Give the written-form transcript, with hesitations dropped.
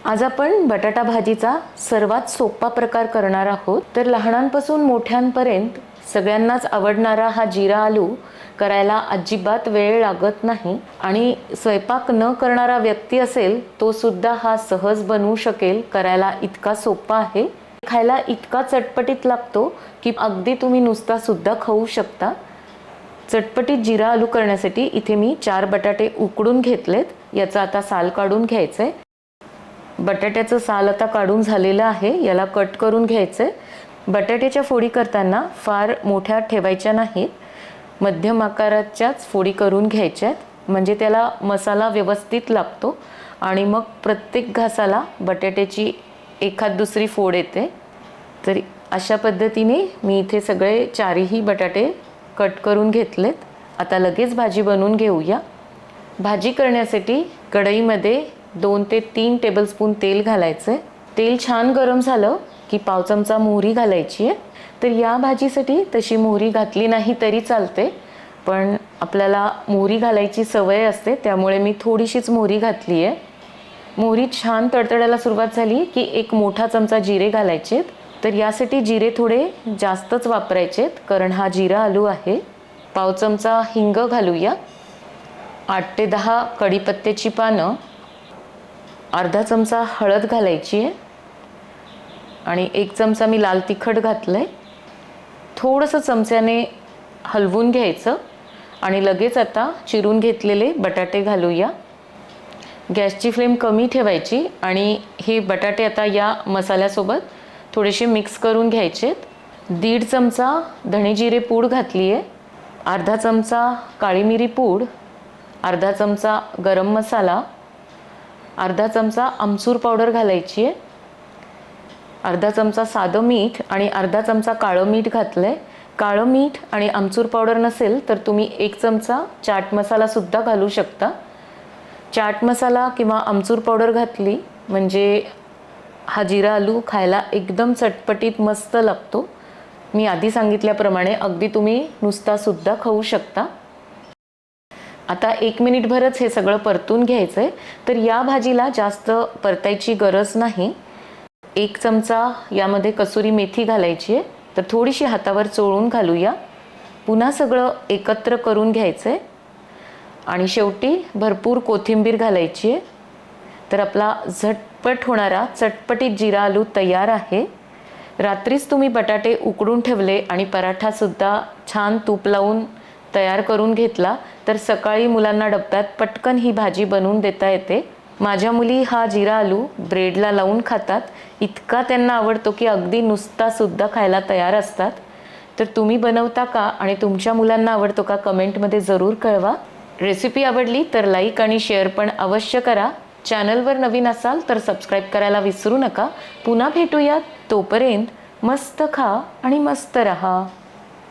आज आपण बटाटा भाजीचा सर्वात सोपा प्रकार करणार आहोत। तर लहानांपासून मोठ्यांपर्यंत सगळ्यांनाच आवडणारा हा जिरा आलू करायला अजिबात वेळ लागत नाही आणि स्वयंपाक न करणारा व्यक्ती असेल तो सुद्धा हा सहज बनवू शकेल। करायला इतका सोपा आहे, खायला इतका चटपटीत लागतो की अगदी तुम्ही नुसता सुद्धा खाऊ शकता। चटपटीत जिरा आलू करण्यासाठी इथे मी 4 बटाटे उकडून घेतलेत। याचा आता साल काढून घ्यायचंय। बटाट्याचं साल आता काढून झालेलं आहे, याला कट करून घ्यायचंय। बटाट्याच्या फोडी करताना फार मोठ्या ठेवायच्या नाहीत, मध्यम आकाराच्याच फोडी करून घ्यायच्यात, म्हणजे त्याला मसाला व्यवस्थित लागतो आणि मग प्रत्येक घासाला बटाट्याची एखाद दुसरी फोड येते। तर अशा पद्धतीने मी इथे सगळे 4ही बटाटे कट करून घेतलेत। आता लगेच भाजी बनवून घेऊया। भाजी करण्यासाठी कढईमध्ये 2 ते 3 टेबलस्पून तेल घालायचे। तेल छान गरम झालं की पाव चमचा मोहरी घालायची आहे। तर या भाजीसाठी तशी मोहरी घातली नाही तरी चालते, पण आपल्याला मोहरी घालायची सवय असते त्यामुळे मी थोडीशीच मोहरी घातली आहे। मोहरी छान तडतडायला सुरुवात झाली की 1 मोठा चमचा जिरे घालायचेत। तर यासाठी जिरे थोडे जास्तच वापरायचेत कारण हा जिरा आलू आहे। पाव चमचा हिंग घालूया, 8 ते 10 कढीपत्त्याची पानं, अर्धा चमचा हळद घालायची आहे आणि 1 चमचा मी लाल तिखट घातलंय। थोडंसं चमच्याने हलवून घ्यायचं आणि लगेच आता चिरून घेतलेले बटाटे घालूया। गॅसची फ्लेम कमी ठेवायची आणि हे बटाटे आता या मसाल्यासोबत थोडेसे मिक्स करून घ्यायचेत। 1.5 चमचा धणे जिरे पूड घातली आहे, अर्धा चमचा काळी मिरी पूड, अर्धा चमचा गरम मसाला, अर्धा चमचा आमचूर पावडर घालायची आहे, अर्धा चमचा साधं मीठ आणि अर्धा चमचा काळं मीठ घातलंय। काळं मीठ आणि आमचूर पावडर नसेल तर तुम्ही 1 चमचा चाट मसाला सुद्धा घालू शकता। चाट मसाला किंवा आमचूर पावडर घातली म्हणजे हा जिरा आलू खायला एकदम चटपटीत मस्त लागतो। मी आधी सांगितल्याप्रमाणे अगदी तुम्ही नुसता सुद्धा खाऊ शकता। आता 1 मिनिटभरच हे सगळं परतून घ्यायचंय। तर या भाजीला जास्त परतायची गरज नाही। 1 चमचा यामध्ये कसुरी मेथी घालायची आहे, तर थोडीशी हातावर चोळून घालूया। पुन्हा सगळं एकत्र करून घ्यायचंय आणि शेवटी भरपूर कोथिंबीर घालायची आहे। तर आपला झटपट होणारा चटपटीत जिरा आलू तयार आहे। रात्रीच तुम्ही बटाटे उकडून ठेवले आणि पराठा सुद्धा छान तूप लावून तयार करून घेतला तर सकाळी मुलांना डब्यात पटकन ही भाजी बनवून देता येते। माझ्या मुली हा जिरा आलू ब्रेडला लावून खातात, इतका त्यांना आवडतो की अगदी नुसता सुद्धा खायला तयार असतात। तर तुम्ही बनवता का आणि तुमच्या मुलांना आवडतो का कमेंटमध्ये जरूर कळवा। रेसिपी आवडली तर लाईक आणि शेअर पण अवश्य करा। चॅनलवर नवीन असाल तर सबस्क्राईब करायला विसरू नका। पुन्हा भेटूयात, तोपर्यंत मस्त खा आणि मस्त रहा।